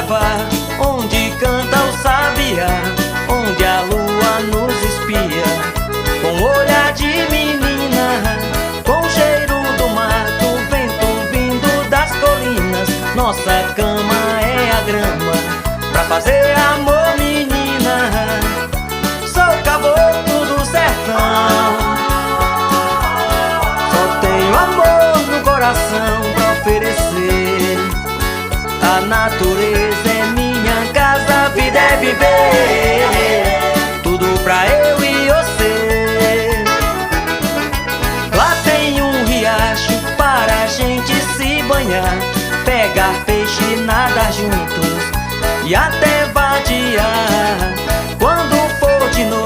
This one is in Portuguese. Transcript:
Sorocaba, onde canta o sabiá, onde a lua nos espia, com olhar de menina, com o cheiro do mato, vento vindo das colinas. Nossa cama é a grama pra fazer amor, menina. Sou caboclo do sertão, só tenho amor no coração pra oferecer. A natureza é minha casa, a vida é viver, tudo pra eu e você. Lá tem um riacho para a gente se banhar, pegar peixe e nadar juntos, e a